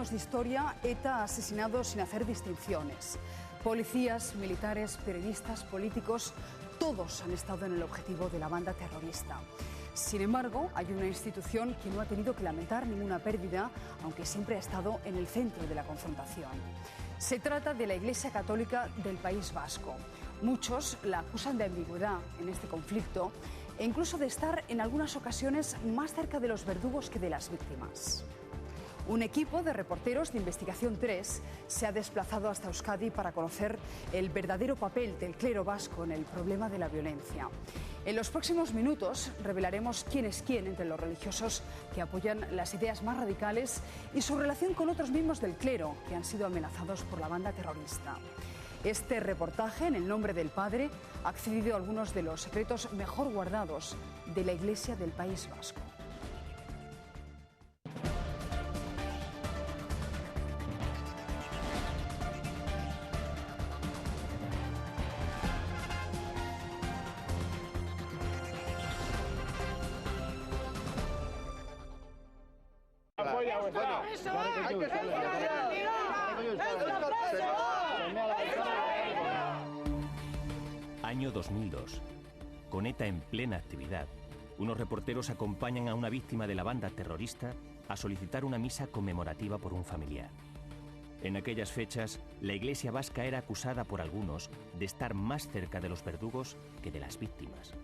años de historia, ETA ha asesinado sin hacer distinciones. Policías, militares, periodistas, políticos, todos han estado en el objetivo de la banda terrorista. Sin embargo, hay una institución que no ha tenido que lamentar ninguna pérdida, aunque siempre ha estado en el centro de la confrontación. Se trata de la Iglesia Católica del País Vasco. Muchos la acusan de ambigüedad en este conflicto e incluso de estar en algunas ocasiones más cerca de los verdugos que de las víctimas. Un equipo de reporteros de Investigación 3 se ha desplazado hasta Euskadi para conocer el verdadero papel del clero vasco en el problema de la violencia. En los próximos minutos revelaremos quién es quién entre los religiosos que apoyan las ideas más radicales y su relación con otros miembros del clero que han sido amenazados por la banda terrorista. Este reportaje, en el nombre del Padre, ha accedido a algunos de los secretos mejor guardados de la Iglesia del País Vasco. Año 2002. Con ETA en plena actividad, unos reporteros acompañan a una víctima de la banda terrorista a solicitar una misa conmemorativa por un familiar. En aquellas fechas, la Iglesia vasca era acusada por algunos de estar más cerca de los verdugos que de las víctimas.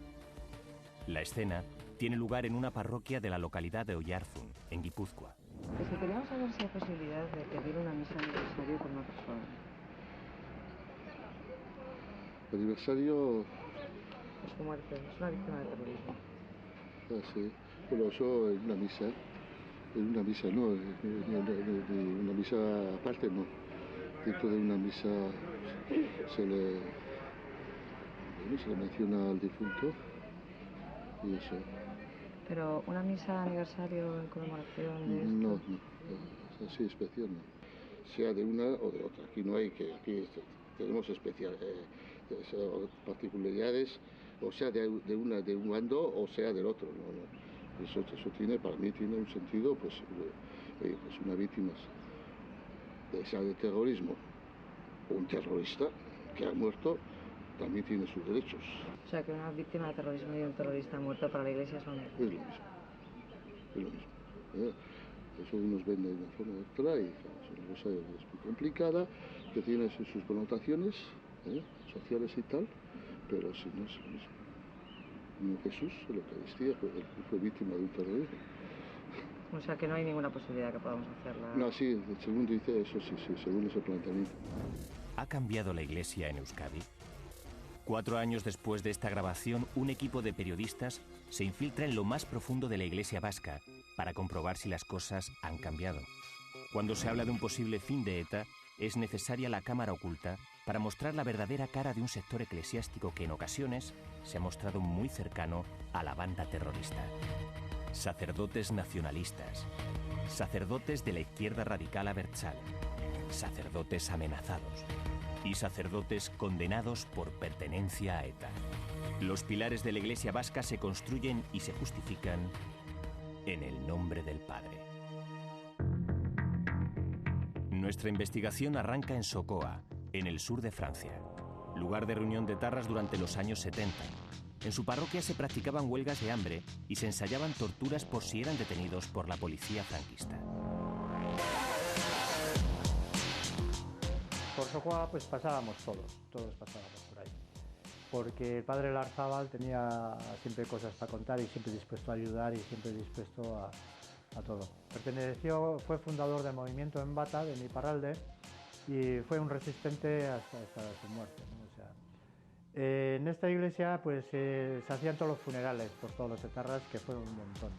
La escena tiene lugar en una parroquia de la localidad de Oyarzun, en Guipúzcoa. Es que queríamos saber si hay posibilidad de pedir una misa aniversario con una persona. Aniversario... Es su muerte, es una víctima de terrorismo. Ah, sí. Bueno, eso en una misa no, de una misa aparte no. Dentro de una misa se le menciona al difunto y eso. Pero una misa aniversario en conmemoración de esto... No, es así especial, no. Sea de una o de otra. Aquí no hay que... Aquí tenemos particularidades, o sea de un bando o sea del otro. No. Eso tiene, para mí tiene un sentido, pues una víctima de terrorismo, un terrorista que ha muerto, también tiene sus derechos. O sea que una víctima de terrorismo y un terrorista muerto para la Iglesia es lo mismo. Es lo mismo. Es lo mismo. Eso unos ven de una forma u otra y es una cosa muy complicada, que tiene sus connotaciones sociales y tal, pero si no es lo mismo. Jesús, en la Eucaristía, fue víctima de un terrorismo. O sea que no hay ninguna posibilidad que podamos hacerla. No, sí, según dice eso, sí, según ese planteamiento. ¿Ha cambiado la Iglesia en Euskadi? 4 años después de esta grabación, un equipo de periodistas se infiltra en lo más profundo de la Iglesia vasca para comprobar si las cosas han cambiado. Cuando se habla de un posible fin de ETA, es necesaria la cámara oculta para mostrar la verdadera cara de un sector eclesiástico que en ocasiones se ha mostrado muy cercano a la banda terrorista. Sacerdotes nacionalistas, sacerdotes de la izquierda radical abertzale, sacerdotes amenazados y sacerdotes condenados por pertenencia a ETA. Los pilares de la Iglesia vasca se construyen y se justifican en el nombre del Padre. Nuestra investigación arranca en Socoa, en el sur de Francia, lugar de reunión de etarras durante los años 70. En su parroquia se practicaban huelgas de hambre y se ensayaban torturas por si eran detenidos por la policía franquista. Por Socoa pues pasábamos todos pasábamos por ahí, porque el padre Larzábal tenía siempre cosas para contar y siempre dispuesto a ayudar y siempre dispuesto a todo. Fue fundador del movimiento en Bata, de Iparralde, y fue un resistente hasta su muerte, ¿no? O sea, en esta iglesia pues se hacían todos los funerales por todos los etarras, que fueron un montón.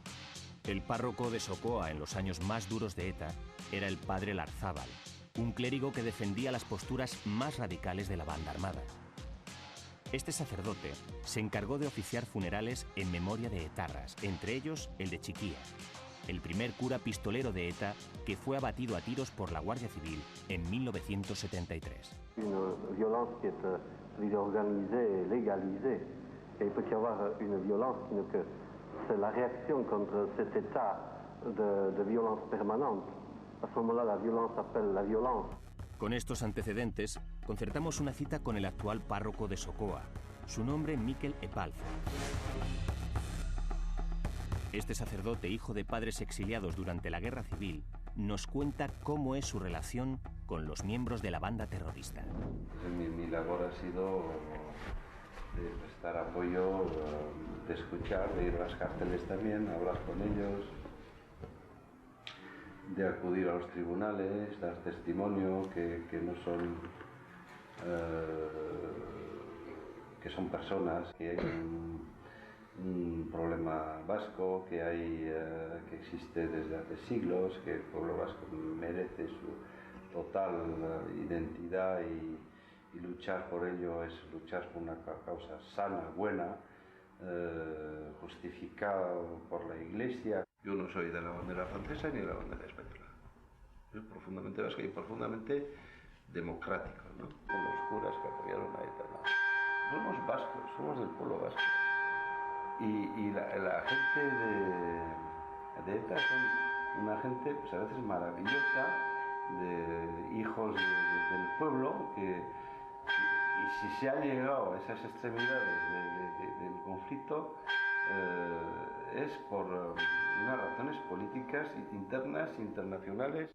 El párroco de Socoa en los años más duros de ETA era el padre Larzábal, un clérigo que defendía las posturas más radicales de la banda armada. Este sacerdote se encargó de oficiar funerales en memoria de etarras, entre ellos el de Chiquía, el primer cura pistolero de ETA que fue abatido a tiros por la Guardia Civil en 1973. Una violence qui est organisée et légalisée. Et il peut y avoir une violence, sino que c'est la réaction contre cet état de violence permanente À ce moment-là, la violence appelle la violence. Con estos antecedentes, concertamos una cita con el actual párroco de Socoa, su nombre Miquel Epalza. Este sacerdote, hijo de padres exiliados durante la Guerra Civil, nos cuenta cómo es su relación con los miembros de la banda terrorista. Mi labor ha sido de prestar apoyo, de escuchar, de ir a las cárceles también, hablar con ellos, de acudir a los tribunales, dar testimonio que no son, que son personas, que hay un problema vasco que existe desde hace siglos, que el pueblo vasco merece su total identidad y luchar por ello es luchar por una causa sana, buena, justificado por la Iglesia. Yo no soy de la bandera francesa ni de la bandera española. Soy profundamente vasco y profundamente democrático, ¿no? Con los curas que apoyaron a ETA. ¿No? Somos vascos, somos del pueblo vasco. Y la gente de ETA son una gente, pues, a veces maravillosa, de hijos del pueblo, y si se ha llegado a esas extremidades del conflicto, es por unas razones políticas internas, internacionales.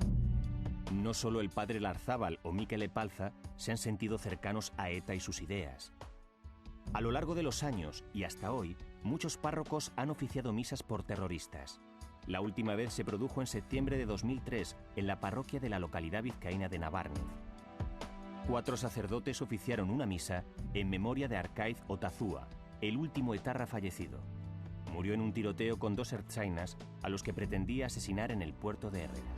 No solo el padre Larzábal o Miquel Epalza se han sentido cercanos a ETA y sus ideas. A lo largo de los años y hasta hoy, muchos párrocos han oficiado misas por terroristas. La última vez se produjo en septiembre de 2003 en la parroquia de la localidad vizcaína de Navárnez. 4 sacerdotes oficiaron una misa en memoria de Arcaiz Otazúa, el último etarra fallecido. Murió en un tiroteo con 2 ertzainas a los que pretendía asesinar en el puerto de Herrera.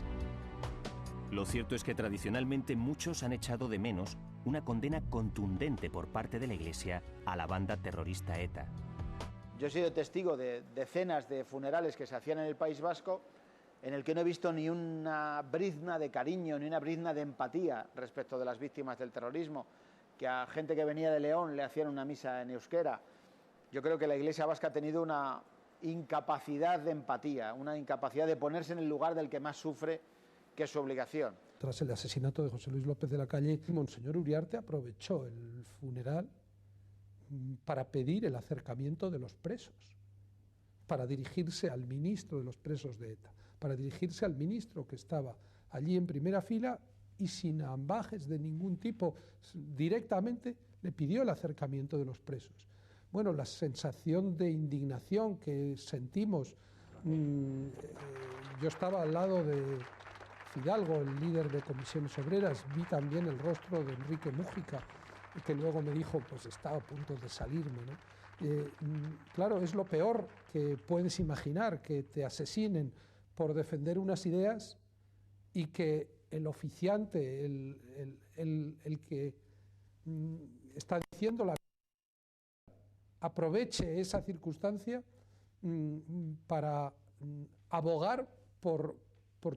Lo cierto es que tradicionalmente muchos han echado de menos una condena contundente por parte de la Iglesia a la banda terrorista ETA. Yo he sido testigo de decenas de funerales que se hacían en el País Vasco en el que no he visto ni una brizna de cariño, ni una brizna de empatía respecto de las víctimas del terrorismo, que a gente que venía de León le hacían una misa en euskera. Yo creo que la Iglesia vasca ha tenido una incapacidad de empatía, una incapacidad de ponerse en el lugar del que más sufre, que es su obligación. Tras el asesinato de José Luis López de la Calle, Monseñor Uriarte aprovechó el funeral para pedir el acercamiento de los presos, para dirigirse al ministro de los presos de ETA, para dirigirse al ministro que estaba allí en primera fila y sin ambajes de ningún tipo, directamente le pidió el acercamiento de los presos. Bueno, la sensación de indignación que sentimos, yo estaba al lado de Fidalgo, el líder de Comisiones Obreras, vi también el rostro de Enrique Mújica, que luego me dijo, pues estaba a punto de salirme, ¿no? Claro, es lo peor que puedes imaginar, que te asesinen por defender unas ideas y que el oficiante, el que está diciendo la verdad, aproveche esa circunstancia para abogar por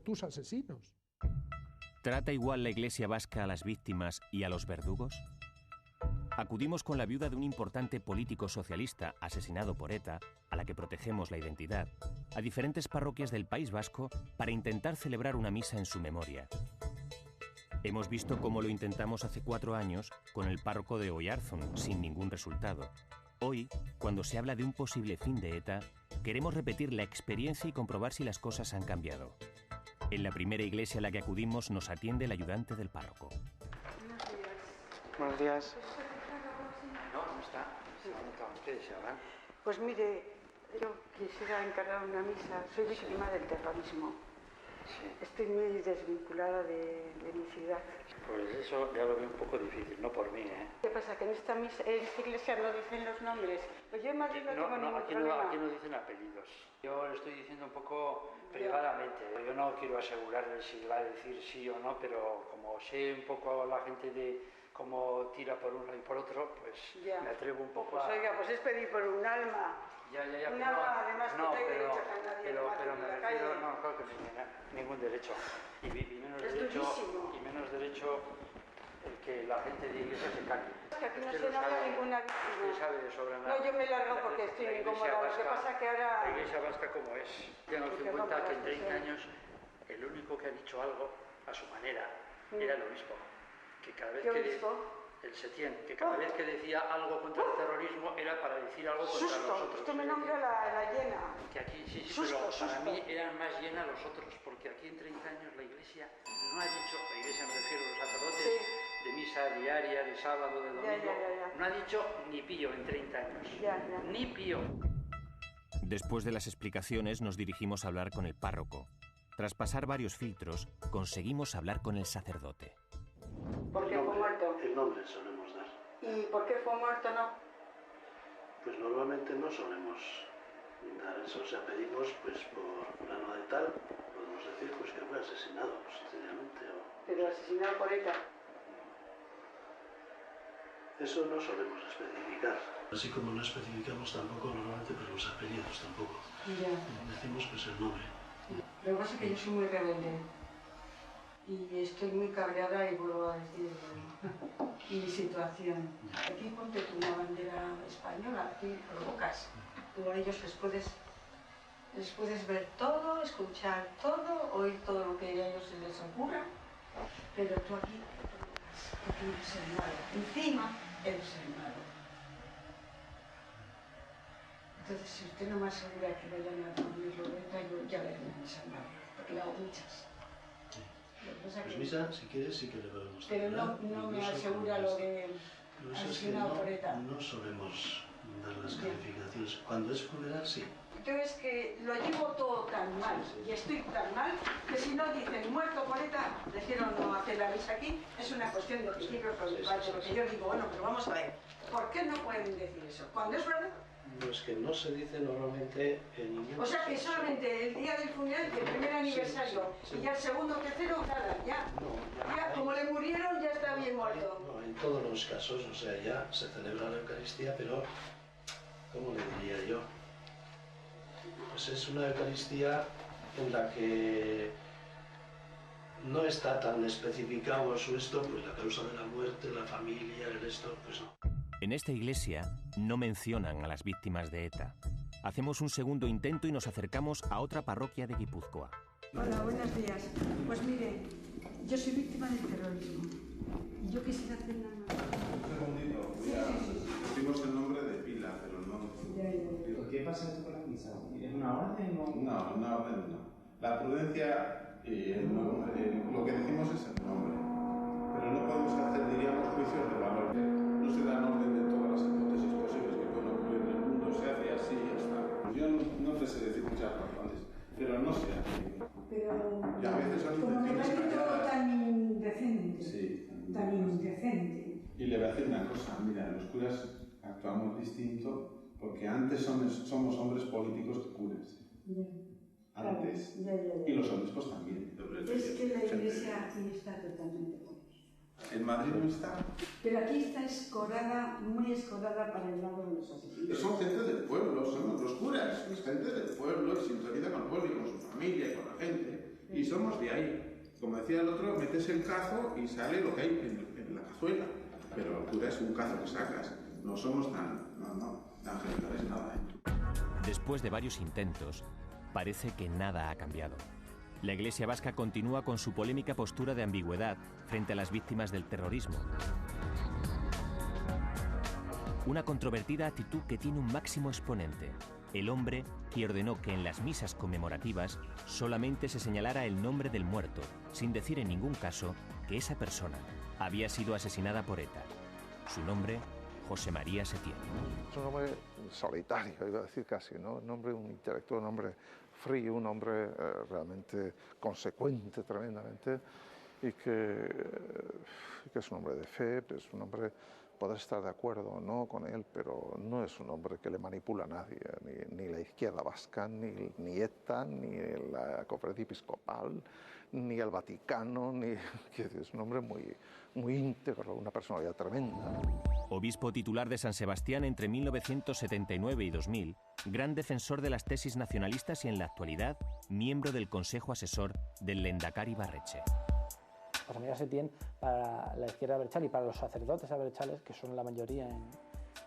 tus asesinos. ¿Trata igual la Iglesia vasca a las víctimas y a los verdugos? Acudimos con la viuda de un importante político socialista asesinado por ETA, a la que protegemos la identidad, a diferentes parroquias del País Vasco para intentar celebrar una misa en su memoria. Hemos visto cómo lo intentamos hace 4 años con el párroco de Oyarzun, sin ningún resultado. Hoy, cuando se habla de un posible fin de ETA, queremos repetir la experiencia y comprobar si las cosas han cambiado. En la primera iglesia a la que acudimos nos atiende el ayudante del párroco. Buenos días. No, no está. ¿Qué deseaban? Pues mire, yo quisiera encargar una misa. Soy víctima del terrorismo. Sí. Estoy muy desvinculada de mi ciudad. Pues eso ya lo veo un poco difícil, no por mí, ¿eh? ¿Qué pasa? Que en esta iglesia no dicen los nombres. Pues yo en Madrid no tengo ningún problema. Aquí no dicen apellidos. Yo le estoy diciendo un poco privadamente. Yo no quiero asegurarle si va a decir sí o no, pero como sé un poco la gente de cómo tira por uno y por otro, pues ya me atrevo un poco pues a... Oiga, pues es pedir por un alma. Ya, un alma, además, no, que no hay pero, derecho a nadie. pero me refiero, no, claro que no tiene ningún derecho. Y menos derecho el que la gente de iglesia se calle. Es que aquí no se nombra ninguna víctima. Usted sabe de sobra nada. No, yo me largo porque estoy incómoda. Lo que pasa que ahora... La iglesia vasca como es. Tenga usted en cuenta que en 30 años el único que ha dicho algo a su manera era el obispo. Que cada vez ¿Qué obispo? El Setién, que cada vez que decía algo contra el terrorismo era para decir algo contra Susto, los otros. usted me nombra la llena. Que aquí, sí, Susto, pero para susto. mí eran más llenas los otros, porque aquí en 30 años la Iglesia no ha dicho, la Iglesia me refiero a los sacerdotes, de misa diaria, de sábado, de domingo, no ha dicho ni pío en 30 años. Ni pío. Después de las explicaciones nos dirigimos a hablar con el párroco. Tras pasar varios filtros, conseguimos hablar con el sacerdote. ¿Por qué fue muerto? El nombre solemos dar. ¿Y por qué fue muerto no? Pues normalmente no solemos dar eso, o sea, pedimos pues por plano de tal, podemos decir pues que fue asesinado, pues sencillamente. ¿Pero asesinado por ETA? Eso no solemos especificar. Así como no especificamos tampoco normalmente pues los apellidos tampoco. Ya. Decimos pues el nombre. Lo que pasa es que yo soy muy rebelde. Y estoy muy cabreada y vuelvo a decir mi situación. Aquí ponte tú una bandera española, aquí provocas. Tú a ellos les puedes ver todo, escuchar todo, oír todo lo que a ellos se les ocurra, pero tú aquí provocas, porque eres el malo. Encima eres el malo. Entonces, si usted no me asegura que vayan a dormir Loreta, yo ya veré en esa madre, porque le hago muchas. Pues misa, si quieres, sí que le podemos dar. Pero no me asegura lo de asesinado por ETA. No solemos dar las calificaciones. Cuando es funeral, sí. Yo es que lo llevo todo tan mal, y estoy tan mal, que si no dicen muerto por ETA, prefiero no hacer la misa aquí. Es una cuestión de principio por mi parte, porque yo digo, bueno, pero vamos a ver, ¿por qué no pueden decir eso? Cuando es verdad. No, es que no se dice normalmente en ningún. O sea que solamente el día del funeral, el primer aniversario, y ya el segundo, tercero, nada, ya. Ya, como le murieron, ya está bien muerto. No, en todos los casos, o sea, ya se celebra la Eucaristía, pero, ¿cómo le diría yo? Pues es una Eucaristía en la que no está tan especificado su esto, pues la causa de la muerte, la familia, el esto, pues no. En esta iglesia no mencionan a las víctimas de ETA. Hacemos un segundo intento y nos acercamos a otra parroquia de Guipúzcoa. Hola, buenos días. Pues mire, yo soy víctima del terrorismo y yo quisiera hacer una... Un segundito, decimos el nombre de pila, pero no... ¿Qué pasa con la misa? ¿Es una orden o...? No, una orden no. La prudencia y lo que decimos es el nombre. Pero no podemos hacer, diríamos, juicios de valor. No se dan orden de todas las hipótesis posibles que pueden ocurrir en el mundo. Se hace así y ya está. Yo no te sé decir muchas razones, pero no se hace. Pero... Y a veces son como me parece todo calladas. tan indecente. Sí. Tan indecente. Y le voy a decir una cosa. Mira, los curas actuamos distinto porque antes somos hombres políticos que curas. Ya. Antes. Ya. Y los obispos también. Es que la iglesia aquí está totalmente con eso. ¿En Madrid no está? Pero aquí está escorada, muy escorada para el lado de los asesinos. Son gente del pueblo, somos los curas, es gente del pueblo y sintoniza con el pueblo y con su familia y con la gente. Y somos de ahí. Como decía el otro, metes el cazo y sale lo que hay en la cazuela. Pero el cura es un cazo que sacas. No somos tan generales, nada. Después de varios intentos, parece que nada ha cambiado. La Iglesia vasca continúa con su polémica postura de ambigüedad frente a las víctimas del terrorismo. Una controvertida actitud que tiene un máximo exponente, el hombre que ordenó que en las misas conmemorativas solamente se señalara el nombre del muerto, sin decir en ningún caso que esa persona había sido asesinada por ETA. Su nombre, José María Setién. Es un hombre solitario, iba a decir casi, ¿no? Un hombre, un intelectual, un hombre frío, un hombre realmente consecuente tremendamente y que es un hombre de fe, es un hombre, podrás estar de acuerdo o no con él, pero no es un hombre que le manipula a nadie, ni la izquierda vasca, ni ETA, ni la conferencia episcopal, ni el Vaticano, es un hombre muy íntegro, una personalidad tremenda. Obispo titular de San Sebastián entre 1979 y 2000, gran defensor de las tesis nacionalistas y en la actualidad, miembro del Consejo Asesor del Lehendakari Ibarretxe. José María Setién, para la izquierda abertzale y para los sacerdotes abertzales, que son la mayoría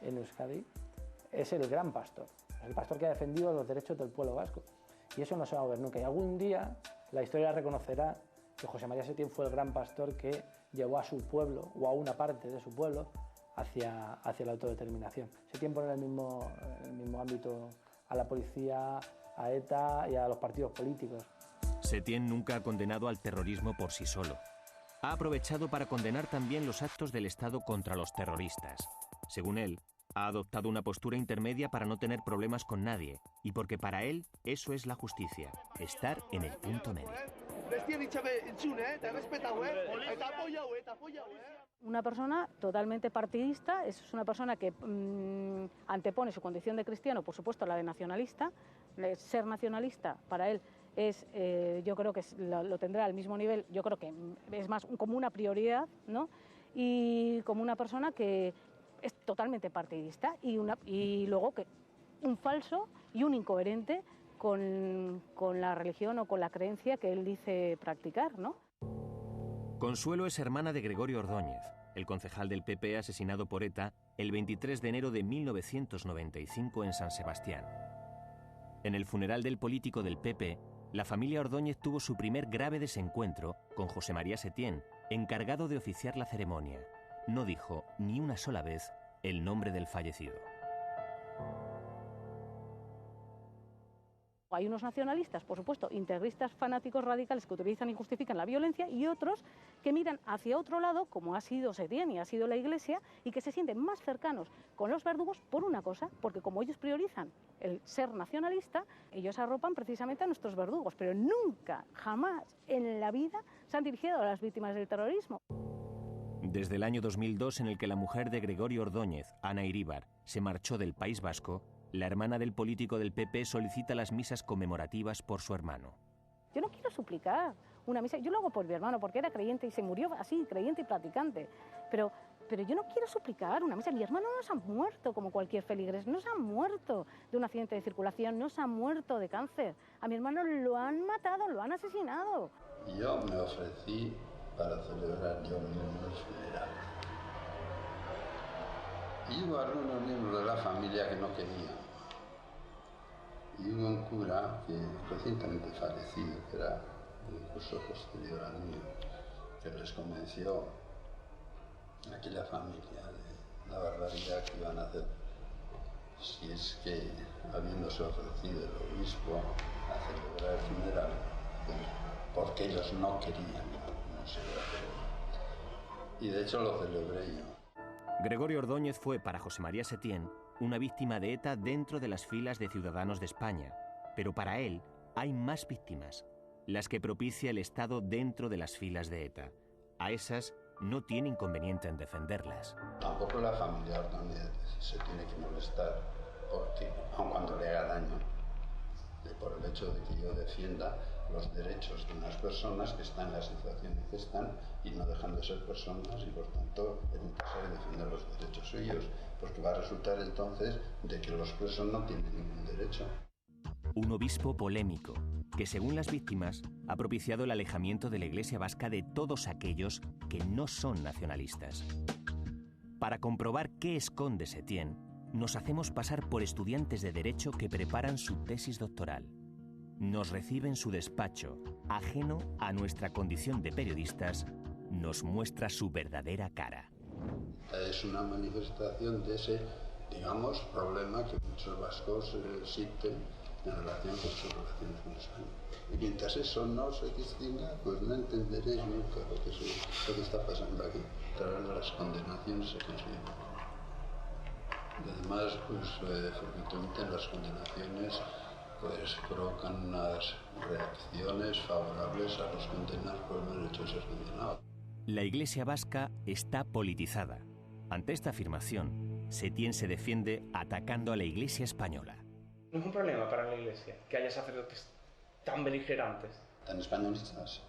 en Euskadi, es el gran pastor. Es el pastor que ha defendido los derechos del pueblo vasco. Y eso no se va a ver nunca. Y algún día La historia reconocerá que José María Setién fue el gran pastor que llevó a su pueblo, o a una parte de su pueblo, hacia la autodeterminación. Setién pone en el mismo ámbito a la policía, a ETA y a los partidos políticos. Setién nunca ha condenado al terrorismo por sí solo. Ha aprovechado para condenar también los actos del Estado contra los terroristas. Según él, ha adoptado una postura intermedia para no tener problemas con nadie, y porque para él eso es la justicia, estar en el punto medio. Una persona totalmente partidista, es una persona que antepone su condición de cristiano, por supuesto, la de nacionalista. Ser nacionalista para él es, yo creo que lo tendrá al mismo nivel, yo creo que es más como una prioridad, ¿no? Y como una persona que es totalmente partidista y luego que un falso y un incoherente con la religión o con la creencia que él dice practicar, ¿no? Consuelo es hermana de Gregorio Ordóñez, el concejal del PP asesinado por ETA el 23 de enero de 1995 en San Sebastián. En el funeral del político del PP, la familia Ordóñez tuvo su primer grave desencuentro con José María Setién, encargado de oficiar la ceremonia. No dijo ni una sola vez el nombre del fallecido. Hay unos nacionalistas, por supuesto, integristas, fanáticos, radicales que utilizan y justifican la violencia, y otros que miran hacia otro lado, como ha sido Setién y ha sido la Iglesia, y que se sienten más cercanos con los verdugos por una cosa, porque como ellos priorizan el ser nacionalista, ellos arropan precisamente a nuestros verdugos, pero nunca, jamás en la vida se han dirigido a las víctimas del terrorismo. Desde el año 2002, en el que la mujer de Gregorio Ordóñez, Ana Iríbar, se marchó del País Vasco, la hermana del político del PP solicita las misas conmemorativas por su hermano. Yo no quiero suplicar una misa, yo lo hago por mi hermano, porque era creyente y se murió así, creyente y practicante, pero yo no quiero suplicar una misa. Mi hermano no se ha muerto como cualquier feligres, no se ha muerto de un accidente de circulación, no se ha muerto de cáncer. A mi hermano lo han matado, lo han asesinado. Yo me ofrecí para celebrar yo mismo el funeral. Y hubo algunos miembros de la familia que no querían. Y hubo un cura que recientemente fallecido, que era un curso posterior al mío, que les convenció a aquella familia de la barbaridad que iban a hacer si es que, habiéndose ofrecido el obispo a celebrar el funeral, porque ellos no querían, no se iba a celebrar. Y de hecho lo celebré yo. Gregorio Ordóñez fue, para José María Setién, una víctima de ETA dentro de las filas de Ciudadanos de España. Pero para él hay más víctimas, las que propicia el Estado dentro de las filas de ETA. A esas no tiene inconveniente en defenderlas. Tampoco la familia Ordóñez se tiene que molestar, porque, aun cuando le haga daño, por el hecho de que yo defienda los derechos de unas personas que están en la situación en que están y no dejan de ser personas, y por tanto es necesario defender los derechos suyos, porque va a resultar entonces de que los presos no tienen ningún derecho. Un obispo polémico, que según las víctimas ha propiciado el alejamiento de la Iglesia vasca de todos aquellos que no son nacionalistas. Para comprobar qué esconde Setién, nos hacemos pasar por estudiantes de Derecho que preparan su tesis doctoral. Nos recibe en su despacho, ajeno a nuestra condición de periodistas, nos muestra su verdadera cara. Es una manifestación de ese, digamos, problema que muchos vascos sienten en relación con sus relaciones con España. Y mientras eso no se distinga, pues no entenderéis nunca lo que está pasando aquí. A través de las condenaciones se consigue. Y además, pues frecuentemente las condenaciones pues provocan unas reacciones favorables a los condenados por el derecho de ser condenados. La Iglesia vasca está politizada. Ante esta afirmación, Setién se defiende atacando a la Iglesia española. No es un problema para la Iglesia que haya sacerdotes tan beligerantes. ¿Tan españolistas?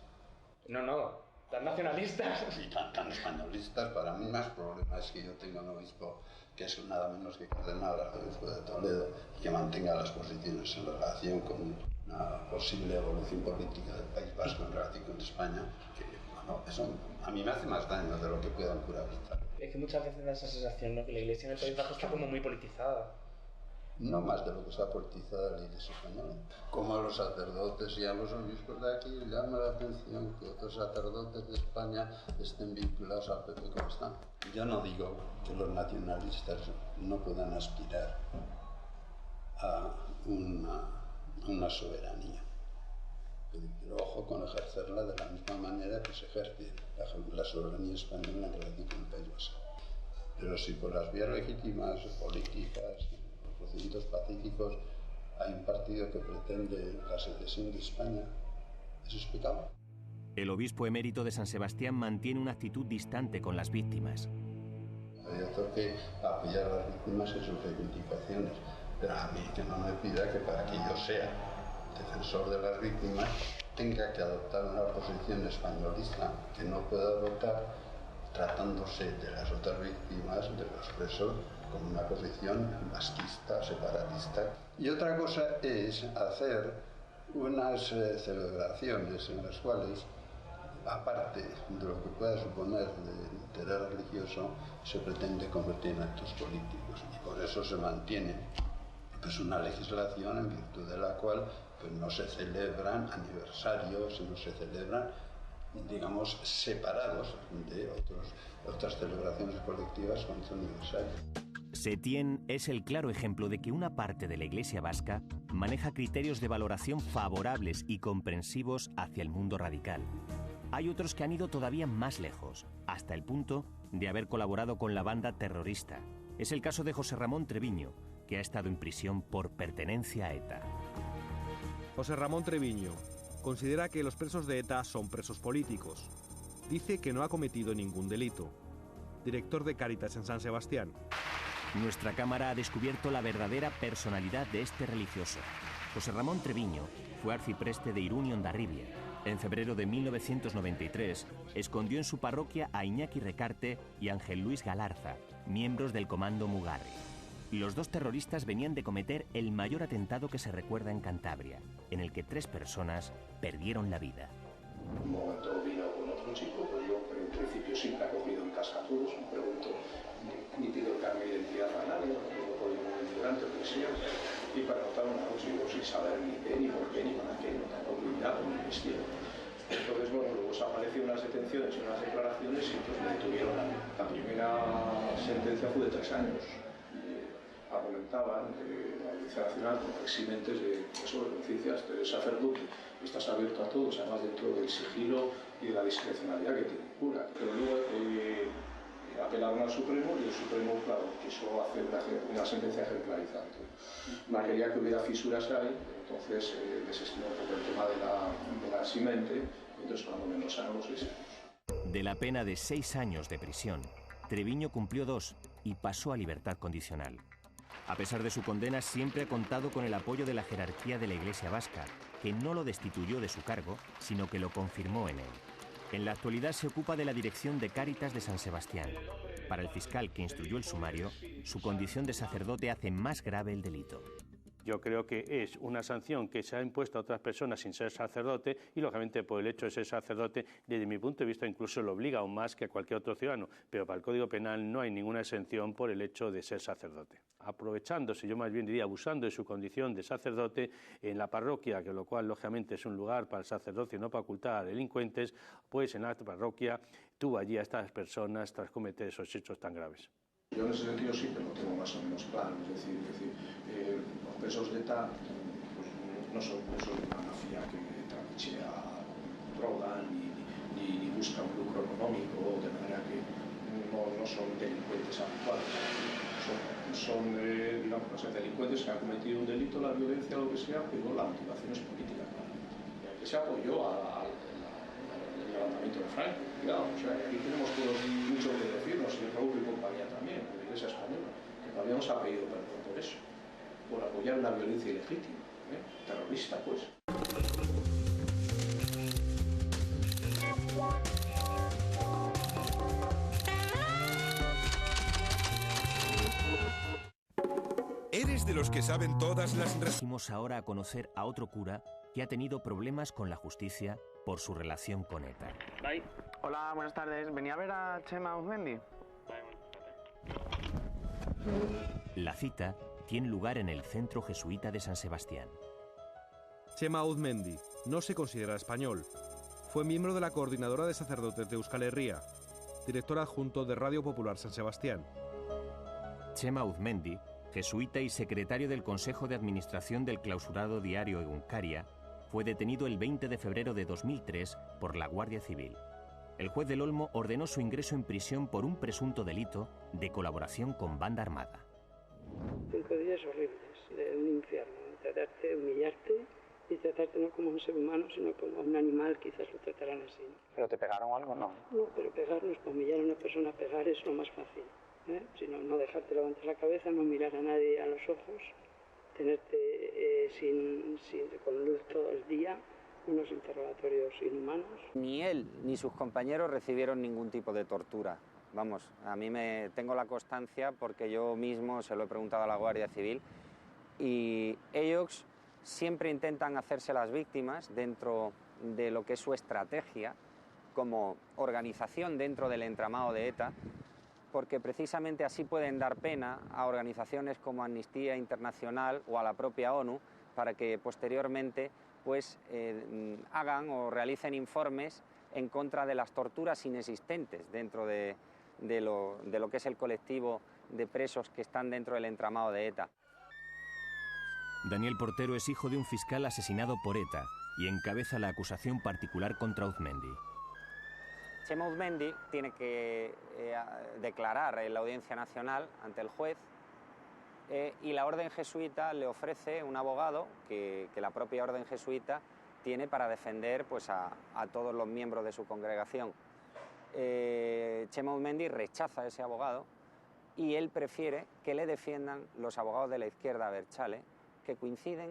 No, tan nacionalistas. Sí, tan españolistas. Para mí más problema es que yo tenga un obispo que es nada menos que cardenal, arzobispo de Toledo, y que mantenga las posiciones en relación con una posible evolución política del País Vasco en relación con España, que bueno, eso a mí me hace más daño de lo que pueda un cura evitar. Es que muchas veces da esa sensación, ¿no?, que la Iglesia en el País Vasco está como muy politizada. no más de lo que está politizada la Iglesia española. Como a los sacerdotes y a los obispos de aquí les llama la atención que otros sacerdotes de España estén vinculados al PP como están. Yo no digo que los nacionalistas no puedan aspirar a una soberanía, pero ojo con ejercerla de la misma manera que se ejerce la soberanía española en relación con el País Vasco. Pero si por las vías legítimas, políticas, procedimientos pacíficos, hay un partido que pretende la secesión de España, ¿eso es pecado? El obispo emérito de San Sebastián mantiene una actitud distante con las víctimas. Yo tengo que apoyar a las víctimas en sus reivindicaciones, pero a mí que no me pida que para que yo sea defensor de las víctimas tenga que adoptar una posición españolista que no pueda adoptar tratándose de las otras víctimas, de los presos, con una posición vasquista, separatista. Y otra cosa es hacer unas celebraciones en las cuales, aparte de lo que pueda suponer de interés religioso, se pretende convertir en actos políticos. Y por eso se mantiene pues, una legislación en virtud de la cual pues, no se celebran aniversarios, no se celebran, digamos, separados de otras celebraciones colectivas con su aniversario. Setién es el claro ejemplo de que una parte de la Iglesia vasca maneja criterios de valoración favorables y comprensivos hacia el mundo radical. Hay otros que han ido todavía más lejos, hasta el punto de haber colaborado con la banda terrorista. Es el caso de José Ramón Treviño, que ha estado en prisión por pertenencia a ETA. José Ramón Treviño considera que los presos de ETA son presos políticos. Dice que no ha cometido ningún delito. Director de Cáritas en San Sebastián. Nuestra cámara ha descubierto la verdadera personalidad de este religioso. José Ramón Treviño fue arcipreste de Irún y Hondarribia. En febrero de 1993 escondió en su parroquia a Iñaki Recarte y Ángel Luis Galarza, miembros del Comando Mugarri. Los dos terroristas venían de cometer el mayor atentado que se recuerda en Cantabria, en el que 3 personas perdieron la vida. Un momento vino con otro chico, pues yo en principio siempre he acogido en casa a todos, me pregunto, ni pido el carnet de identidad a nadie, no tengo código de migrante o que sea, y para notar una noche yo sin saber ni qué, ni por qué, ni para qué, no tampoco cuidado, ni vestido. Entonces, bueno, luego se aparecieron unas detenciones y unas declaraciones y pues me detuvieron. La primera sentencia fue de 3 años. Argumentaban la Audiencia Nacional como eximentes de beneficios del sacerdote. Estás abierto a todos, además dentro del sigilo y de la discrecionalidad que tiene el cura. Pero luego apelaron al Supremo y el Supremo, claro, quiso hacer una sentencia ejemplarizante. No quería que hubiera fisuras ahí, entonces desestimó un poco el tema de la eximente, entonces cuando me lo sacaron los 6 años. De la pena de 6 años de prisión, Treviño cumplió 2 y pasó a libertad condicional. A pesar de su condena, siempre ha contado con el apoyo de la jerarquía de la Iglesia vasca, que no lo destituyó de su cargo, sino que lo confirmó en él. En la actualidad se ocupa de la dirección de Cáritas de San Sebastián. Para el fiscal que instruyó el sumario, su condición de sacerdote hace más grave el delito. Yo creo que es una sanción que se ha impuesto a otras personas sin ser sacerdote y, lógicamente, por el hecho de ser sacerdote, desde mi punto de vista, incluso lo obliga aún más que a cualquier otro ciudadano. Pero para el Código Penal no hay ninguna exención por el hecho de ser sacerdote. Aprovechándose, yo más bien diría abusando de su condición de sacerdote en la parroquia, que lo cual, lógicamente, es un lugar para el sacerdote y no para ocultar a delincuentes, pues en la parroquia tuvo allí a estas personas tras cometer esos hechos tan graves. Yo en ese sentido sí, pero lo tengo más o menos claro. Es decir los presos de ETA pues, no son presos de una mafia que trapichea droga ni busca un lucro económico, de manera que no son delincuentes habituales. Son digamos, no sé, delincuentes que han cometido un delito, la violencia o lo que sea, pero la motivación es política. Que se apoyó al levantamiento de Franco, cuidado, o sea, aquí tenemos todos mucho que decirnos, y Raúl y compañía también, de la Iglesia Española, que todavía nos ha pedido perdón por eso, por apoyar una violencia ilegítima, terrorista, pues. ¿Eres de los que saben todas las... Vamos ahora a conocer a otro cura que ha tenido problemas con la justicia por su relación con ETA. Bye. Hola, buenas tardes. ¿Venía a ver a Chema Uzmendi? La cita tiene lugar en el Centro Jesuita de San Sebastián. Txema Auzmendi no se considera español. Fue miembro de la Coordinadora de Sacerdotes de Euskal Herria, director adjunto de Radio Popular San Sebastián. Txema Auzmendi, jesuita y secretario del Consejo de Administración del clausurado diario Egunkaria, fue detenido el 20 de febrero de 2003 por la Guardia Civil. El juez del Olmo ordenó su ingreso en prisión por un presunto delito de colaboración con banda armada. 5 días horribles, de un infierno, tratarte de humillarte y tratarte no como un ser humano, sino como un animal, quizás lo tratarán así. ¿Pero te pegaron o algo? No. No, pero pegar no es para humillar a una persona, pegar es lo más fácil. Sino no dejarte levantar la cabeza, no mirar a nadie a los ojos, tenerte con luz todo el día, unos interrogatorios inhumanos. Ni él ni sus compañeros recibieron ningún tipo de tortura. Vamos, a mí tengo la constancia porque yo mismo se lo he preguntado a la Guardia Civil y ellos siempre intentan hacerse las víctimas dentro de lo que es su estrategia como organización dentro del entramado de ETA, porque precisamente así pueden dar pena a organizaciones como Amnistía Internacional o a la propia ONU para que posteriormente pues, hagan o realicen informes en contra de las torturas inexistentes dentro de lo que es el colectivo de presos que están dentro del entramado de ETA. Daniel Portero es hijo de un fiscal asesinado por ETA y encabeza la acusación particular contra Auzmendi. Txema Auzmendi tiene que declarar en la Audiencia Nacional ante el juez y la Orden Jesuita le ofrece un abogado que la propia Orden Jesuita tiene para defender pues, a todos los miembros de su congregación. Txema Auzmendi rechaza a ese abogado y él prefiere que le defiendan los abogados de la izquierda abertzale, que coinciden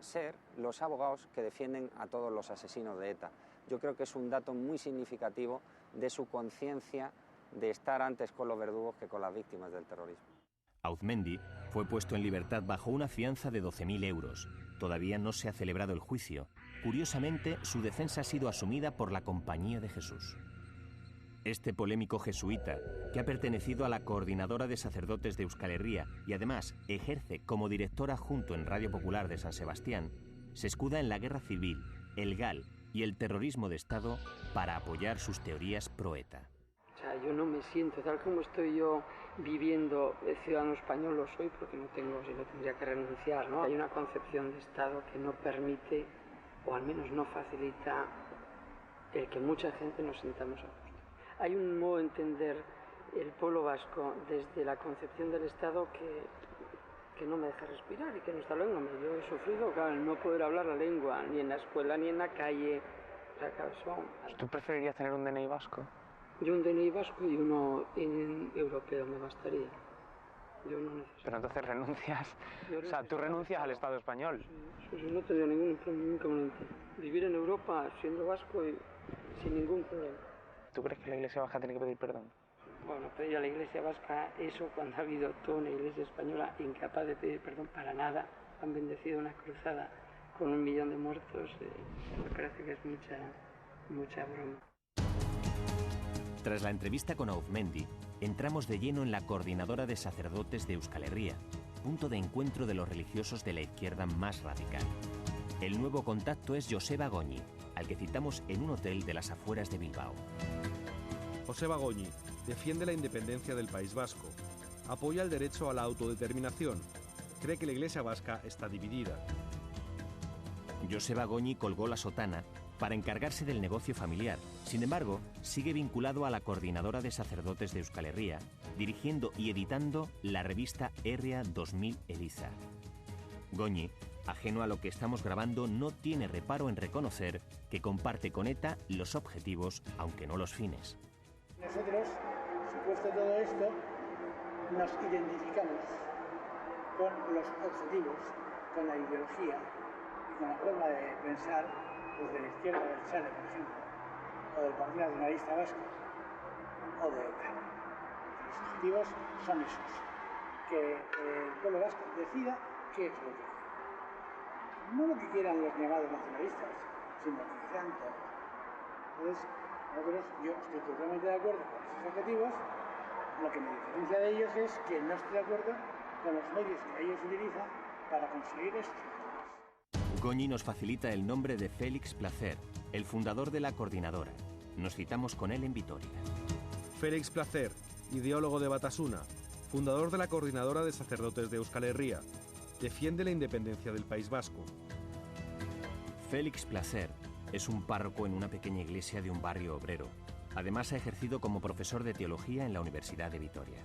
ser los abogados que defienden a todos los asesinos de ETA. Yo creo que es un dato muy significativo de su conciencia de estar antes con los verdugos que con las víctimas del terrorismo. Auzmendi fue puesto en libertad bajo una fianza de 12.000 euros. Todavía no se ha celebrado el juicio. Curiosamente, su defensa ha sido asumida por la Compañía de Jesús. Este polémico jesuita, que ha pertenecido a la Coordinadora de Sacerdotes de Euskal Herria y además ejerce como director adjunto en Radio Popular de San Sebastián, se escuda en la guerra civil, el GAL y el terrorismo de Estado para apoyar sus teorías pro-ETA. O sea, yo no me siento, tal como estoy yo viviendo ciudadano español, lo soy porque no tengo, si no tendría que renunciar, ¿no? Hay una concepción de Estado que no permite, o al menos no facilita, el que mucha gente nos sintamos a gusto. Hay un modo de entender el pueblo vasco desde la concepción del Estado que no me deja respirar y que no está hablando. Yo he sufrido, claro, el no poder hablar la lengua, ni en la escuela ni en la calle. O sea, claro, ¿Tú preferirías tener un DNI vasco? Yo un DNI vasco y uno europeo me bastaría. Yo no necesito. Pero entonces renuncias, o sea, tú renuncias al Estado español. Sí, no tendría ningún inconveniente. Vivir en Europa siendo vasco y sin ningún problema. ¿Tú crees que la Iglesia Vasca tiene que pedir perdón? Bueno, pedir a la Iglesia Vasca eso cuando ha habido toda una Iglesia española incapaz de pedir perdón para nada. Han bendecido una cruzada con 1 millón de muertos. Me parece que es mucha broma. Tras la entrevista con Auzmendi, entramos de lleno en la Coordinadora de Sacerdotes de Euskal Herria, punto de encuentro de los religiosos de la izquierda más radical. El nuevo contacto es Joseba Goñi, al que citamos en un hotel de las afueras de Bilbao. Joseba Goñi defiende la independencia del País Vasco, apoya el derecho a la autodeterminación, cree que la Iglesia vasca está dividida. Joseba Goñi colgó la sotana para encargarse del negocio familiar. Sin embargo, sigue vinculado a la Coordinadora de Sacerdotes de Euskal Herria, dirigiendo y editando la revista Herria 2000 Eliza. Goñi, ajeno a lo que estamos grabando, no tiene reparo en reconocer que comparte con ETA los objetivos, aunque no los fines. Nosotros, supuesto todo esto, nos identificamos con los objetivos, con la ideología y con la forma de pensar pues, de la izquierda del Chale, por ejemplo, o del Partido Nacionalista Vasco, o de ETA. Los objetivos son esos, que el pueblo vasco decida qué es lo que quiere. No lo que quieran los llamados nacionalistas, sino lo que quieran todos. Entonces, yo estoy totalmente de acuerdo con esos objetivos. Lo que me diferencia de ellos es que no estoy de acuerdo con con los medios que ellos utilizan para conseguir esto. Goñi nos facilita el nombre de Félix Placer, el fundador de la coordinadora. Nos citamos con él en Vitoria. Félix Placer, ideólogo de Batasuna, fundador de la coordinadora de sacerdotes de Euskal Herria, defiende la independencia del País Vasco. Félix Placer es un párroco en una pequeña iglesia de un barrio obrero. Además ha ejercido como profesor de teología en la Universidad de Vitoria.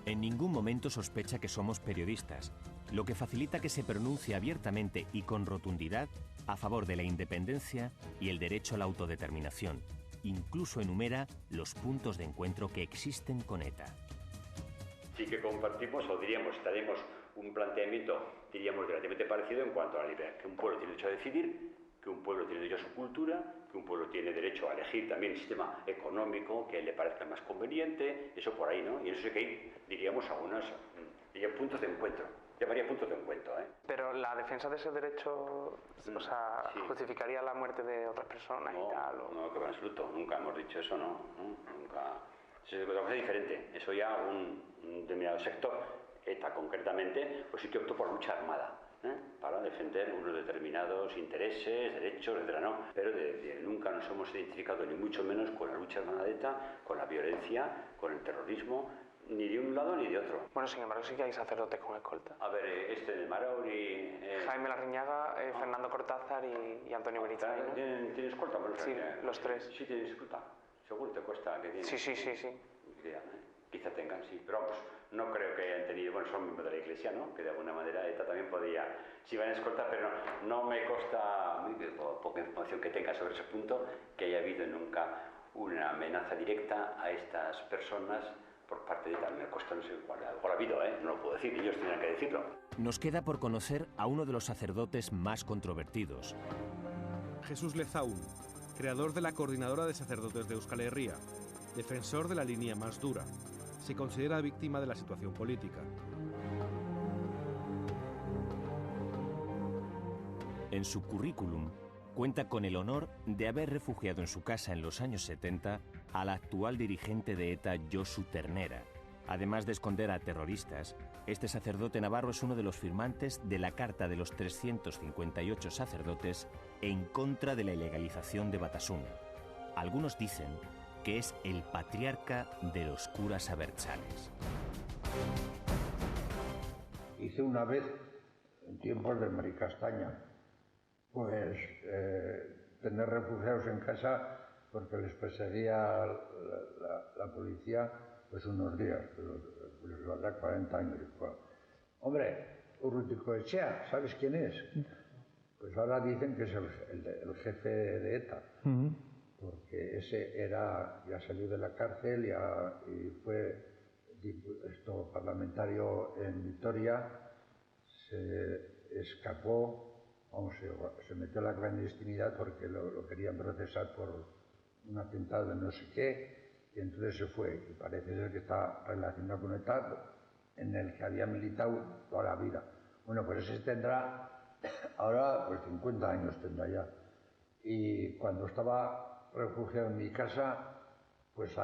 En ningún momento sospecha que somos periodistas, lo que facilita que se pronuncie abiertamente y con rotundidad a favor de la independencia y el derecho a la autodeterminación. Incluso enumera los puntos de encuentro que existen con ETA. Sí que compartimos, o diríamos, tenemos un planteamiento, diríamos, relativamente parecido en cuanto a la libertad, que un pueblo tiene derecho a decidir, que un pueblo tiene derecho a su cultura, que un pueblo tiene derecho a elegir también el sistema económico que le parezca más conveniente, eso por ahí, ¿no? Y en eso sí que hay, diríamos, algunos puntos de encuentro. Llamaría puntos de encuentro, ¿eh? Pero la defensa de ese derecho, o sea, sí, justificaría la muerte de otras personas y tal. ¿O? No, que en absoluto, nunca hemos dicho eso, ¿no? Nunca. Eso es otra cosa diferente. Eso ya un determinado sector, ETA concretamente, pues sí que optó por lucha armada, para defender unos determinados intereses, derechos, etcétera, ¿no? Pero nunca nos hemos identificado, ni mucho menos, con la lucha armada de ETA, con la violencia, con el terrorismo, ni de un lado ni de otro. Bueno, sin embargo, sí que hay sacerdotes con escolta. A ver, de Marauri... Jaime Larriñaga, Fernando Cortázar y Antonio Berizay, ¿no? ¿Tiene escolta? Bueno, sí, los tres. Sí, tiene escolta. Seguro te cuesta que tiene. Sí. Quizá tengan, sí. Pero vamos, no creo que hayan tenido... Bueno, son miembros de la Iglesia, ¿no? Que de alguna manera ETA también podía... Si van a escolta, pero no me consta, poca información que tenga sobre ese punto, que haya habido nunca una amenaza directa a estas personas por parte de tal. Me cuesta, no sé cuál ha habido, no lo puedo decir, ellos tendrán que decirlo. Nos queda por conocer a uno de los sacerdotes más controvertidos. Jesús Lezaun, creador de la coordinadora de sacerdotes de Euskal Herria, defensor de la línea más dura. Se considera víctima de la situación política. En su currículum cuenta con el honor de haber refugiado en su casa en los años 70 al actual dirigente de ETA, Josu Ternera. Además de esconder a terroristas, este sacerdote navarro es uno de los firmantes de la Carta de los 358 sacerdotes en contra de la ilegalización de Batasuna. Algunos dicen que es el patriarca de los curas abertzales. Hice una vez, en tiempos de Mari Castaña, pues tener refugiados en casa porque les perseguía la policía pues unos días, pero les va a dar 40 años. Hombre, Urruticoechea, ¿sabes quién es? Pues ahora dicen que es el jefe de ETA, porque ese ya salió de la cárcel y fue parlamentario en Vitoria, se escapó. Se metió a la clandestinidad porque lo querían procesar por un atentado de no sé qué, y entonces se fue. Y parece ser que está relacionado con ETA, en el que había militado toda la vida. Bueno, pues ese tendrá, ahora pues 50 años tendrá ya. Y cuando estaba refugiado en mi casa, pues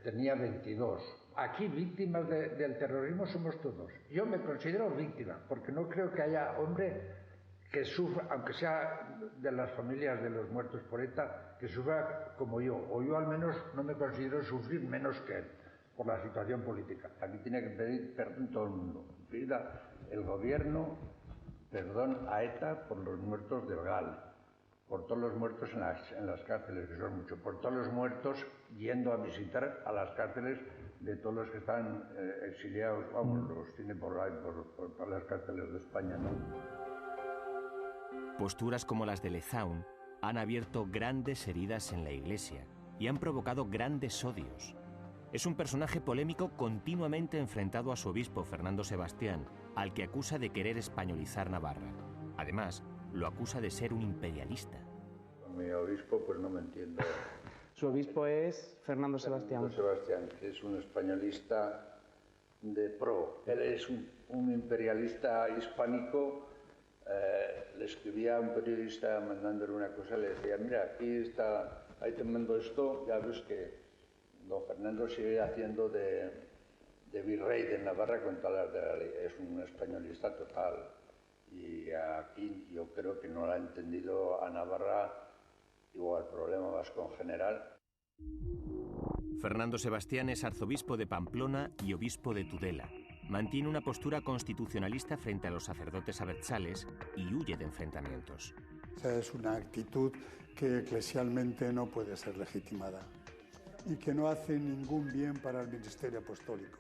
tenía 22. Aquí víctimas del terrorismo somos todos. Yo me considero víctima, porque no creo que haya hombre que sufra, aunque sea de las familias de los muertos por ETA, que sufra como yo, o yo al menos no me considero sufrir menos que él, por la situación política. Aquí tiene que pedir perdón todo el mundo. Pida el gobierno perdón a ETA por los muertos del GAL, por todos los muertos en las cárceles, que son muchos, por todos los muertos yendo a visitar a las cárceles de todos los que están exiliados, vamos, los tiene por ahí, por las cárceles de España, ¿no? Posturas como las de Lezaun han abierto grandes heridas en la Iglesia y han provocado grandes odios. Es un personaje polémico continuamente enfrentado a su obispo Fernando Sebastián, al que acusa de querer españolizar Navarra. Además, lo acusa de ser un imperialista. Mi obispo, pues no me entiendo. Su obispo es Fernando Sebastián. Sebastián, que es un españolista de pro. Él es un imperialista hispánico. Le escribía a un periodista mandándole una cosa, le decía, mira, aquí está, ahí te mando esto, ya ves que don Fernando sigue haciendo de de virrey de Navarra con todas las de la ley. Es un españolista total. Y aquí yo creo que no lo ha entendido a Navarra, o al problema vasco en general. Fernando Sebastián es arzobispo de Pamplona y obispo de Tudela. Mantiene una postura constitucionalista frente a los sacerdotes abertzales y huye de enfrentamientos. Esa es una actitud que eclesialmente no puede ser legitimada y que no hace ningún bien para el ministerio apostólico.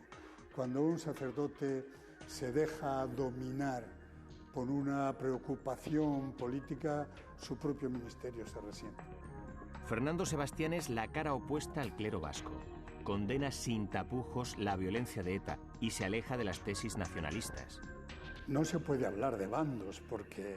Cuando un sacerdote se deja dominar por una preocupación política, su propio ministerio se resiente. Fernando Sebastián es la cara opuesta al clero vasco. Condena sin tapujos la violencia de ETA y se aleja de las tesis nacionalistas. No se puede hablar de bandos porque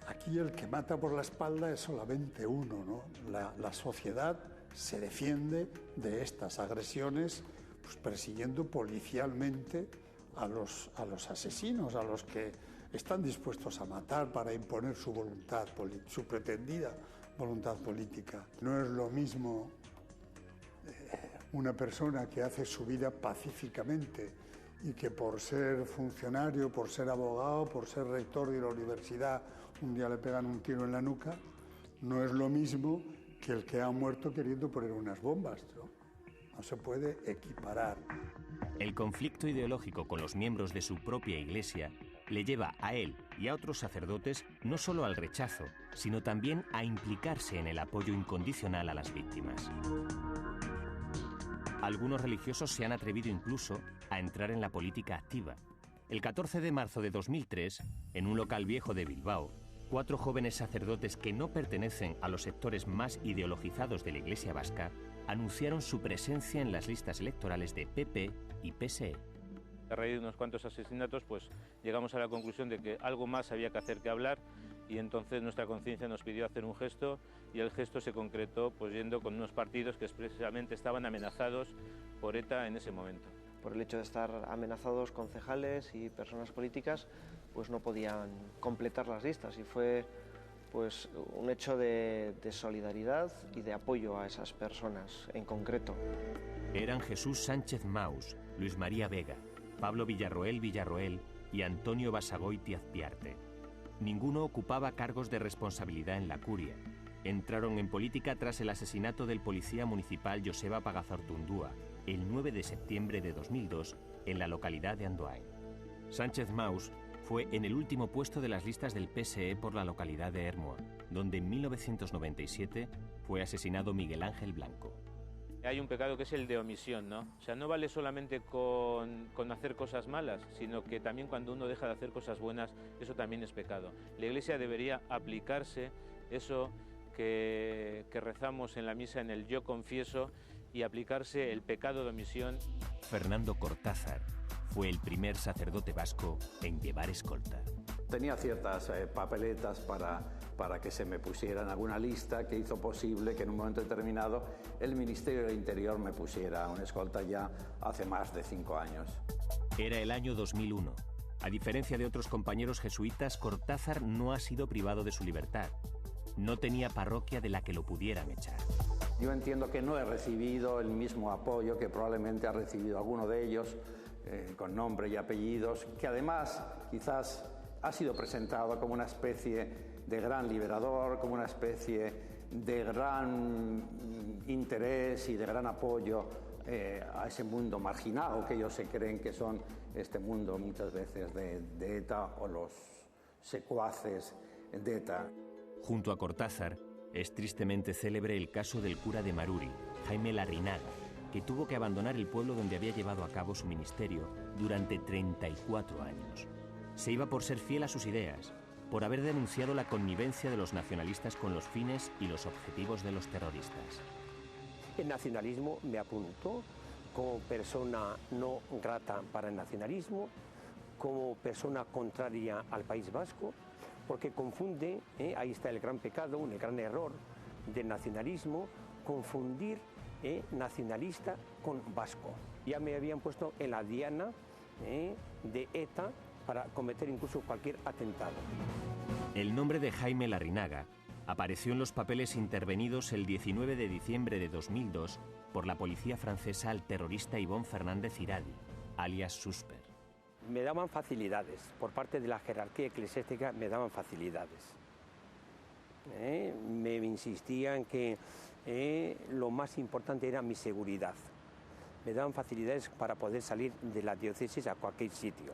aquí el que mata por la espalda es solamente uno, ¿no? La sociedad se defiende de estas agresiones pues, persiguiendo policialmente a los asesinos, a los que están dispuestos a matar para imponer su voluntad, su pretendida voluntad política. No es lo mismo una persona que hace su vida pacíficamente y que por ser funcionario, por ser abogado, por ser rector de la universidad, un día le pegan un tiro en la nuca, no es lo mismo que el que ha muerto queriendo poner unas bombas, ¿no? No se puede equiparar. El conflicto ideológico con los miembros de su propia iglesia le lleva a él y a otros sacerdotes no solo al rechazo, sino también a implicarse en el apoyo incondicional a las víctimas. Algunos religiosos se han atrevido incluso a entrar en la política activa. El 14 de marzo de 2003, en un local viejo de Bilbao, 4 jóvenes sacerdotes que no pertenecen a los sectores más ideologizados de la Iglesia vasca anunciaron su presencia en las listas electorales de PP y PSE. A raíz de unos cuantos asesinatos, pues llegamos a la conclusión de que algo más había que hacer que hablar, y entonces nuestra conciencia nos pidió hacer un gesto, y el gesto se concretó pues yendo con unos partidos que expresamente estaban amenazados por ETA en ese momento. Por el hecho de estar amenazados, concejales y personas políticas pues no podían completar las listas, y fue pues un hecho de solidaridad y de apoyo a esas personas en concreto. Eran Jesús Sánchez Maus, Luis María Vega, Pablo Villarroel y Antonio Basagoiti Azpiarte. Ninguno ocupaba cargos de responsabilidad en la curia. Entraron en política tras el asesinato del policía municipal Joseba Pagazortundúa, el 9 de septiembre de 2002, en la localidad de Andoain. Sánchez Maus fue en el último puesto de las listas del PSE por la localidad de Ermua, donde en 1997 fue asesinado Miguel Ángel Blanco. Hay un pecado que es el de omisión, ¿no? O sea, no vale solamente con hacer cosas malas, sino que también cuando uno deja de hacer cosas buenas, eso también es pecado. La Iglesia debería aplicarse eso que rezamos en la misa, en el yo confieso, y aplicarse el pecado de omisión. Fernando Cortázar fue el primer sacerdote vasco en llevar escolta. Tenía ciertas papeletas para que se me pusiera en alguna lista que hizo posible que en un momento determinado el Ministerio del Interior me pusiera una escolta ya hace más de 5 años. Era el año 2001. A diferencia de otros compañeros jesuitas, Cortázar no ha sido privado de su libertad. No tenía parroquia de la que lo pudieran echar. Yo entiendo que no he recibido el mismo apoyo que probablemente ha recibido alguno de ellos, con nombre y apellidos, que además quizás ha sido presentado como una especie de gran liberador, como una especie de gran interés y de gran apoyo a ese mundo marginado que ellos se creen que son este mundo muchas veces de ETA o los secuaces de ETA. Junto a Cortázar, es tristemente célebre el caso del cura de Maruri, Jaime Larrinaga, que tuvo que abandonar el pueblo donde había llevado a cabo su ministerio durante 34 años. Se iba por ser fiel a sus ideas, por haber denunciado la connivencia de los nacionalistas con los fines y los objetivos de los terroristas. El nacionalismo me apuntó como persona no grata para el nacionalismo, como persona contraria al País Vasco, porque confunde, ahí está el gran pecado, el gran error del nacionalismo, confundir nacionalista con vasco. Ya me habían puesto en la diana de ETA para cometer incluso cualquier atentado. El nombre de Jaime Larrinaga Apareció en los papeles intervenidos el 19 de diciembre de 2002 por la policía francesa al terrorista Ivón Fernández Iradi, alias Susper. Me daban facilidades, por parte de la jerarquía eclesiástica me daban facilidades. Me insistían que lo más importante era mi seguridad. Me daban facilidades para poder salir de la diócesis a cualquier sitio.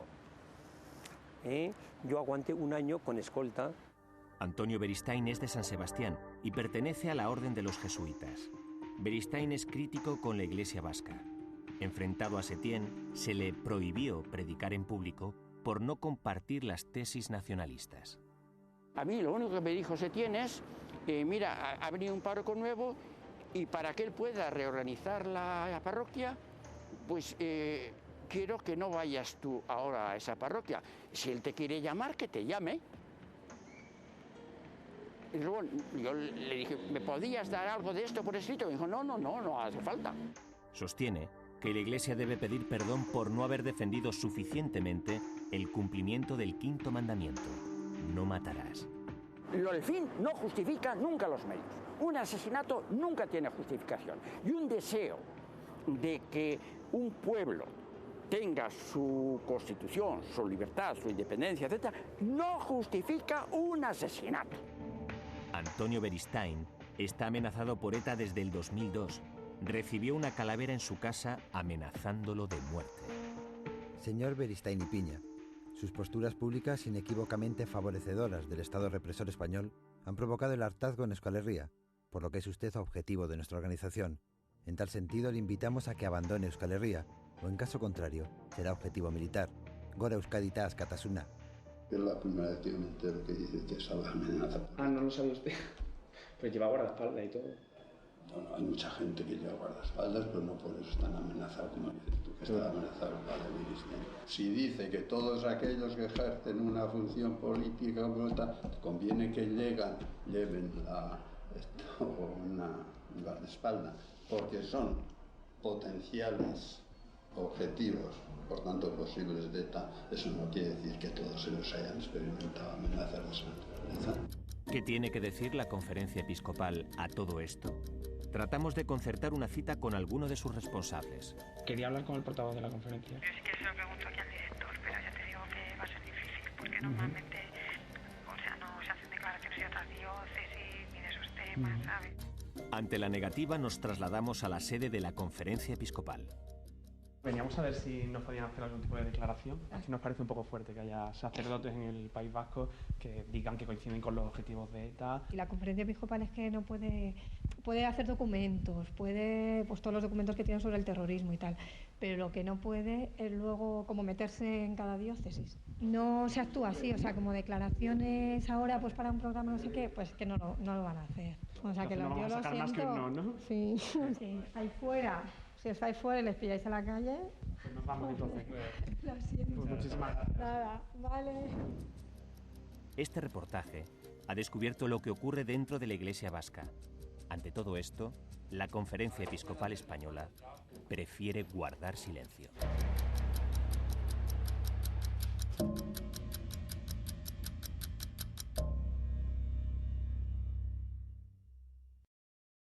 Yo aguanté un año con escolta. Antonio Beristain es de San Sebastián y pertenece a la Orden de los Jesuitas. Beristain es crítico con la Iglesia vasca. Enfrentado a Setién, se le prohibió predicar en público por no compartir las tesis nacionalistas. A mí lo único que me dijo Setién es, mira, ha venido un párroco nuevo y para que él pueda reorganizar la parroquia, pues quiero que no vayas tú ahora a esa parroquia. Si él te quiere llamar, que te llame. Y luego yo le dije, ¿me podías dar algo de esto por escrito? Y me dijo, no hace falta. Sostiene que la Iglesia debe pedir perdón por no haber defendido suficientemente el cumplimiento del quinto mandamiento: no matarás. El fin no justifica nunca los medios. Un asesinato nunca tiene justificación. Y un deseo de que un pueblo tenga su constitución, su libertad, su independencia, etc., no justifica un asesinato. Antonio Beristain está amenazado por ETA desde el 2002. Recibió una calavera en su casa amenazándolo de muerte. Señor Beristain y Piña, sus posturas públicas inequívocamente favorecedoras del Estado represor español han provocado el hartazgo en Euskal Herria, por lo que es usted objetivo de nuestra organización. En tal sentido, le invitamos a que abandone Euskal Herria, o en caso contrario, será objetivo militar. Gora Euskadi ta askatasuna. Es la primera vez que me entero que dice que esa amenaza. Ah, no lo sabía usted. Pues lleva guardaespaldas y todo. No, hay mucha gente que lleva guardaespaldas, pero no por eso están amenazados, como dices tú, que está amenazado el padre Beristain. Si dice que todos aquellos que ejercen una función política conviene que lleven una guardaespaldas, porque son potenciales objetivos, por tanto posibles de ETA, eso no quiere decir que todos ellos hayan experimentado amenazas de esa naturaleza. ¿Qué tiene que decir la Conferencia Episcopal a todo esto? Tratamos de concertar una cita con alguno de sus responsables. Quería hablar con el portavoz de la conferencia. Yo sí que se lo pregunto aquí al director, pero ya te digo que va a ser difícil, porque normalmente, no se hacen declaraciones de otras diócesis ni de esos temas, ¿sabes? Ante la negativa nos trasladamos a la sede de la Conferencia Episcopal. Veníamos a ver si nos podían hacer algún tipo de declaración. Aquí nos parece un poco fuerte que haya sacerdotes en el País Vasco que digan que coinciden con los objetivos de ETA. Y la Conferencia Episcopal es que no puede hacer documentos, puede todos los documentos que tienen sobre el terrorismo y tal, pero lo que no puede es luego como meterse en cada diócesis. No se actúa así, o sea, como declaraciones ahora pues para un programa no sé qué, pues que no lo van a hacer. O sea, que yo lo siento. Más que ¿no? Sí, sí, ahí fuera. Si estáis fuera y les pilláis en la calle... Pues nos vamos entonces. Lo siento. Pues muchísimas gracias. Nada, vale. Este reportaje ha descubierto lo que ocurre dentro de la Iglesia vasca. Ante todo esto, la Conferencia Episcopal Española prefiere guardar silencio.